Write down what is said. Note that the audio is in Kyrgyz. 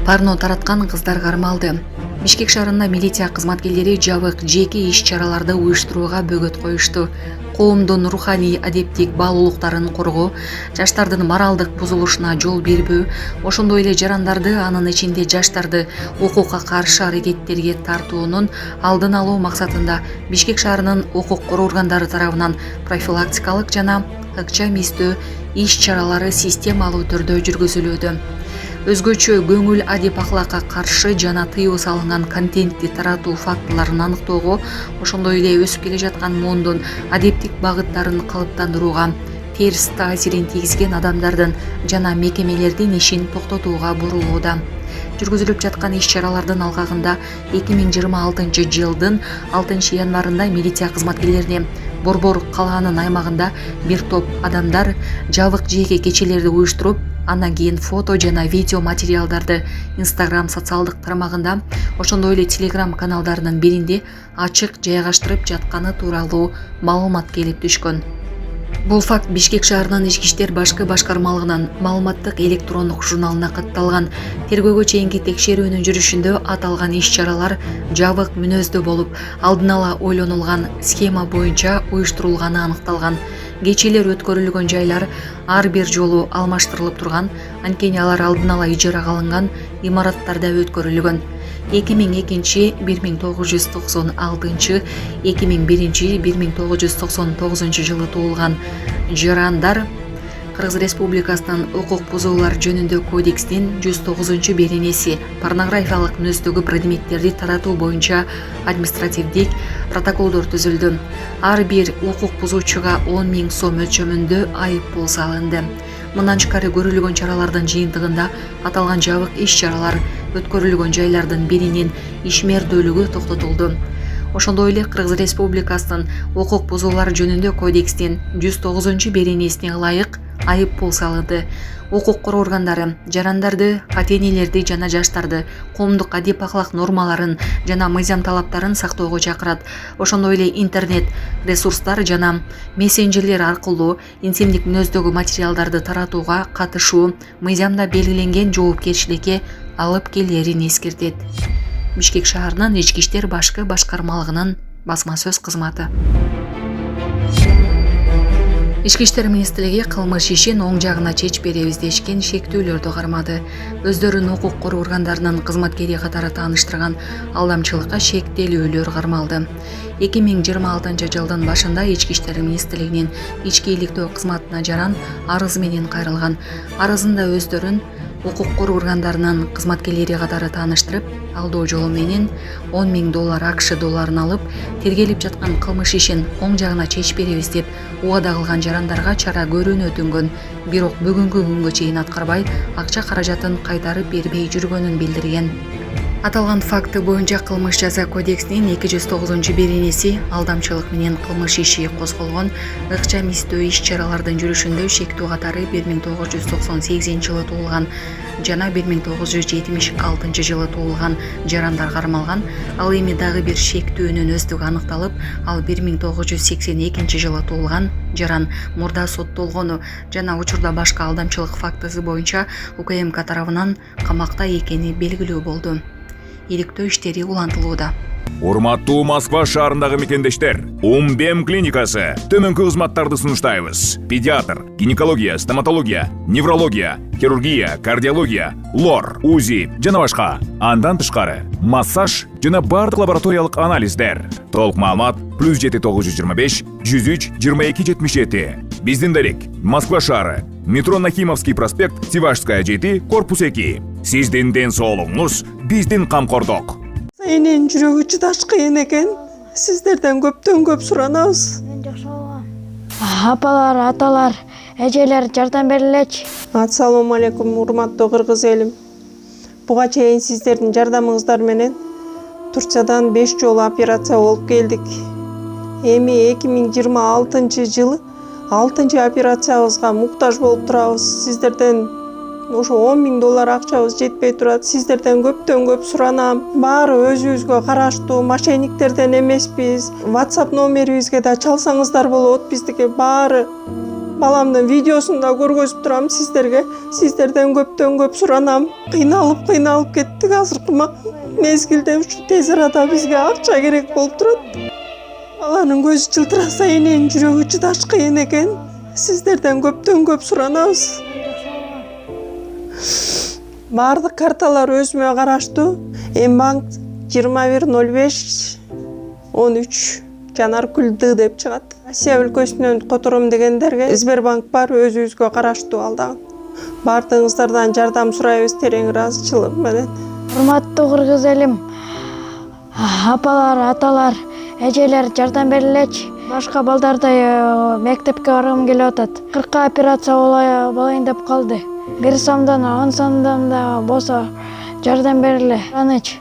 Парно тараткан кыздар кармалды. Бишкек шаарында милиция кызматкерлери жабык жеке иш-чараларды уюштурууга бөгөт коюшту. Коомдун руханий адептик баалуулуктарын коргоо, жаштардын моралдык бузулушуна жол бербөө, ошондой эле жарандарды, анын ичинде жаштарды укукка каршы аракеттерге тартуунун алдын алуу максатында Бишкек шаарынын укук коргоо органдары тарабынан профилактикалык жана ыкчам эстөө иш-чаралары системалуу түрдө жүргүзүлүүдө. Өзгөчө көңүл адеп ахлакка каршы жана тыюу салынган контентти таратуу фактыларын аныктоого, ошондой эле өсүп келе жаткан муундун адептик багыттарын калыптандырууга, терс таасирин тийгизген адамдардын жана мекемелердин ишин токтотууга бурулууда. Жүргүзүлүп жаткан иш-чаралардын алгагында 2026 жылдын 6 январында милиция кызматкерлерине Борбор калаанын аймагында бир топ адамдар жабык жеке кечелерди уюштуруп, андан кийин фото жана видео материалдарды Instagram социалдык тармагында, ошондой эле Telegram каналдарынын биринде ачык жайгаштырып жатканы тууралуу маалымат келип түшкөн. Бул факт Бишкек шаарынын Ички иштер башкы башкармалыгынын маалыматтык электрондук журналына катталган. Тергөөгө чейинки текшерүүнүн жүрүшүндө аталган иш-чаралар жабык мүнөздүү болуп, алдын ала ойлонулган схема боюнча уюштурулганы аныкталган. Кечелер өткөрүлгөн жайлар ар бир жолу алмаштырылып турган, анткени алар алдын ала ижарага алынган имараттарда өткөрүлгөн. 2002, 1996, 2001, 1999 жылы туулган жарандар Кыргыз Республикасынын укук бузуулар жөнүндө кодекстин 109 беренеси порнографиялык мүнөздөгү предметтерди таратуу боюнча административдик протоколдор түзүлдү. Ар бир укук бузуучуга 10 000 сом өлчөмүндө айыппул салынды. Мындан тышкары көрүлгөн чаралардын жыйынтыгында аталган жабык иш-чаралар өткөрүлгөн жайлардын биринин ишмердүүлүгү токтотулду. Ошондой эле Кыргыз Республикасынын укук бузуулар жөнүндө кодекстин 109 беренесине ылайык айыппул салынды. Укук коргоо органдары жарандарды, ата-энелерди жана жаштарды коомдук адеп ахлак нормаларын жана мыйзам талаптарын сактоого чакырат. Ошондой эле интернет ресурстар жана мессенджерлер аркылуу интимдик мүнөздөгү материалдарды таратууга катышуу мыйзамда белгиленген жоопкерчиликке алып келерин эскертет. Бишкек шаарынын Ички иштер башкы башкармалыгынын басма сөз кызматы. Ички иштер министрлиги кылмыш ишин оң жагына чечип беребиз дешкен шектүүлөрдү кармады. Өздөрүн укук коргоо органдарынын кызматкери катары тааныштырган алдамчылыкка шектелүүлөр кармалды. 2026 жылдын башында Ички иштер министрлигинин ички иликтөө кызматына жаран арыз менен кайрылган. Арызында өздөрүн укук коргоо органдарынын кызматкерлери катары тааныштырып, алдоо жолу менен $10,000 АКШ долларын алып, тергелип жаткан кылмыш ишин оң жагына чечип беребиз деп убада кылган жарандарга чара көрүүнү өтүнгөн. Бирок бүгүнкү күнгө чейин аткарбай, акча каражатын кайтарып бербей жүргөнүн билдирген. Аталган факты боюнча кылмыш жаза кодексинин 209 беренеси алдамчылык менен кылмыш иши козголгон. Ыкчам эстөө иш-чаралардын жүрүшүндө шектүү катары 1998 жылы туулган жана 1976 жылы туулган жарандар кармалган. Ал эми дагы бир шектүүнүн өздүгү аныкталып, ал 1982 жылы туулган жаран мурда соттолгону жана учурда башка алдамчылык фактысы боюнча УКМК тарабынан камакта экени белгилүү болду. Иликтөө иштери улантылууда. Урматтуу Москва шаарындагы мекендештер, Умбем клиникасы төмөнкү кызматтарды сунуштайбыз. Педиатр, гинекология, стоматология, неврология, хирургия, кардиология, лор, УЗИ жана башка. Андан тышкары массаж жана бардык лабораториялык анализдер. Толук маалымат +7925 103 2277. Биздин дарек Москва шаары, метро Нахимовский проспект, Сивашская 7, корпус 2. Сиздин ден соолугуңуз биздин камкордук. Эненин жүрөгү чыдаш кыйын экен. Сиздерден көптөн көп суранабыз. Апалар, аталар, эжелер жардам берилечи. Ассалому алейкум, урматтуу кыргыз элим. Буга чейин сиздердин жардамыңыздар менен Турциядан 5 жолу операция болуп келдик. Эми 2026 жылы 6 операциябызга муктаж болуп турабыз. Сиздерден ошо $10,000 акчабыз жетпей турат. Сиздерден көптөн көп суранам. Баары өзүбүзгө караштуу, мошенниктерден эмеспиз. WhatsApp номерибизге да чалсаңыздар болот. Биздики баары Баламдын видеосун да көргөзүп турам сиздерге. Сиздерден көптөн көп суранам. Кыйналып кеттик азыркы мезгилде ушу тез арада бизге акча керек болуп турат. Баланын көзү жылтыраса эненин жүрөгү чыдаш кыйын экен. Сиздерден көптөн көп суранабыз. Бардык карталар өзүмө караштуу. Банк 210513 Жанаркүл Д деп чыгат. Россия өлкөсүнөн котором дегендерге Сбербанк бар, өзүбүзгө караштуу ал дагы. Бардыгыңыздардан жардам сурайбыз терең ыраазычылык менен. Урматтуу кыргыз элим, апалар, аталар, эжелер жардам берилечи. Башка балдардай мектепке баргым келип атат. 40 операция болоюн деп калды. 1 сомдон 10 сомдон да болсо жардам бериле. Аныч.